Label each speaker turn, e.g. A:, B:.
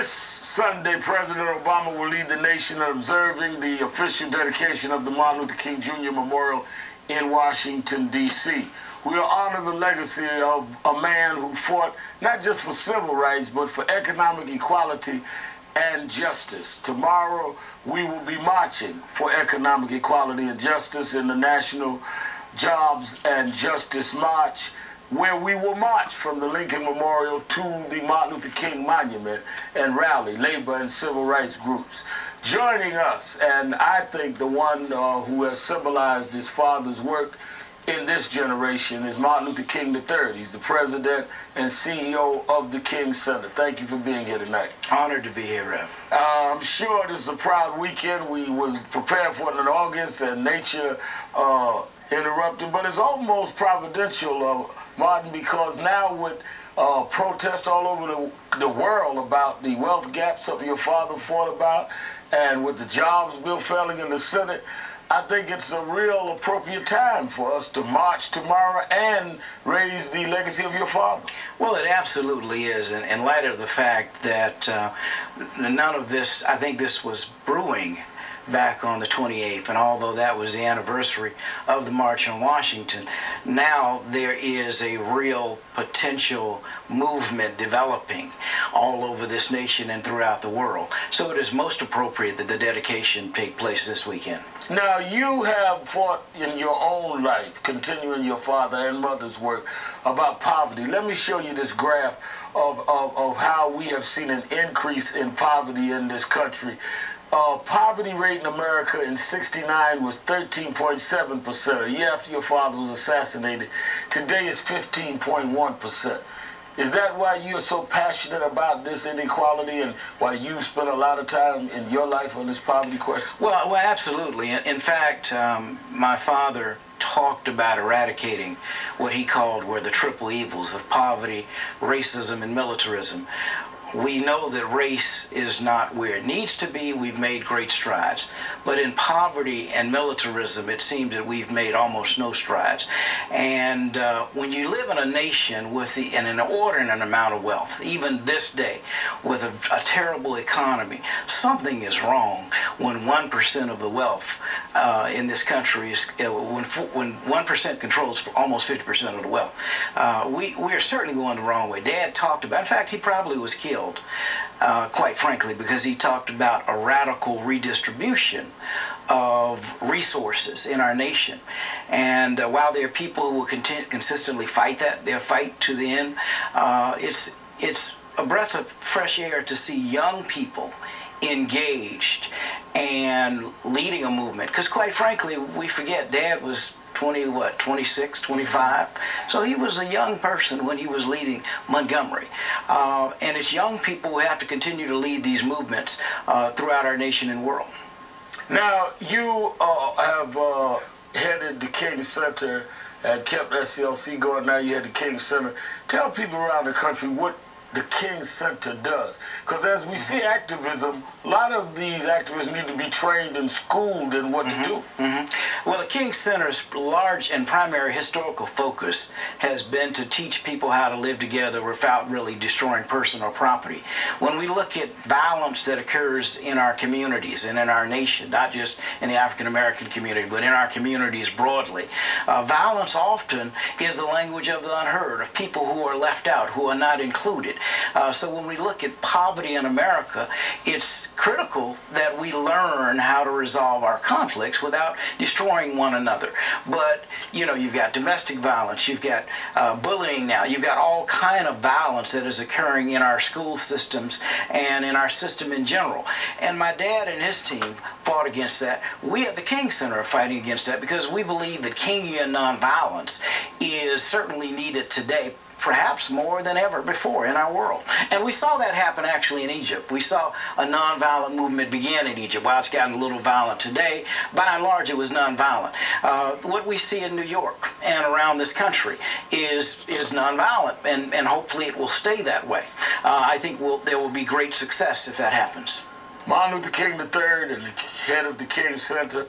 A: This Sunday, President Obama will lead the nation in observing the official dedication of the Martin Luther King Jr. Memorial in Washington, D.C. We will honor the legacy of a man who fought not just for civil rights, but for economic equality and justice. Tomorrow, we will be marching for economic equality and justice in the National Jobs and Justice March, where we will march from the Lincoln Memorial to the Martin Luther King Monument and rally labor and civil rights groups. Joining us, and I think the one who has symbolized his father's work in this generation, is Martin Luther King III. He's the president and CEO of the King Center. Thank you for being here tonight.
B: Honored to be here, Rev.
A: I'm sure this is a proud weekend. We was prepared for it in August, and nature interrupted, but it's almost providential, Martin, because now with protests all over the world about the wealth gap, something your father fought about, and with the jobs bill failing in the Senate, I think it's a real appropriate time for us to march tomorrow and raise the legacy of your father.
B: Well, it absolutely is, and in light of the fact that none of this, I think this was brewing back on the 28th, and although that was the anniversary of the March on Washington, now there is a real potential movement developing all over this nation and throughout the world. So it is most appropriate that the dedication take place this weekend.
A: Now, you have fought in your own life, continuing your father and mother's work, about poverty. Let me show you this graph of how we have seen an increase in poverty in this country. Poverty rate in America in '69 was 13.7%. A year after your father was assassinated. Today it's 15.1%. Is that why you're so passionate about this inequality and why you spent a lot of time in your life on this poverty question?
B: Well, absolutely. In fact, my father talked about eradicating what he called were the triple evils of poverty, racism, and militarism. We know that race is not where it needs to be. We've made great strides. But in poverty and militarism, it seems that we've made almost no strides. And when you live in a nation with an inordinate amount of wealth, even this day, with a terrible economy, something is wrong when 1% of the wealth in this country is, when 1% controls almost 50% of the wealth. We are certainly going the wrong way. Dad talked about, in fact, he probably was killed, quite frankly, because he talked about a radical redistribution of resources in our nation. And while there are people who will consistently fight that, they'll fight to the end, it's a breath of fresh air to see young people engaged and leading a movement. Because quite frankly, we forget Dad was 26, 25. So he was a young person when he was leading Montgomery. And it's young people who have to continue to lead these movements throughout our nation and world.
A: Now, you have headed the King Center and kept SCLC going. Now you had the King Center. Tell people around the country what the King Center does. Because as we see activism, a lot of these activists need to be trained and schooled in what to do. Well,
B: the King Center's large and primary historical focus has been to teach people how to live together without really destroying personal property. When we look at violence that occurs in our communities and in our nation, not just in the African American community, but in our communities broadly, violence often is the language of the unheard, of people who are left out, who are not included. So when we look at poverty in America, it's critical that we learn how to resolve our conflicts without destroying one another. But, you know, you've got domestic violence, you've got bullying now, you've got all kind of violence that is occurring in our school systems and in our system in general. And my dad and his team fought against that. We at the King Center are fighting against that because we believe that Kingian nonviolence is certainly needed today, perhaps more than ever before in our world. And we saw that happen actually in Egypt. We saw a nonviolent movement begin in Egypt. While it's gotten a little violent today, by and large it was nonviolent. What we see in New York and around this country is nonviolent, and hopefully it will stay that way. I think there will be great success if that happens.
A: Martin Luther King III and the head of the King Center,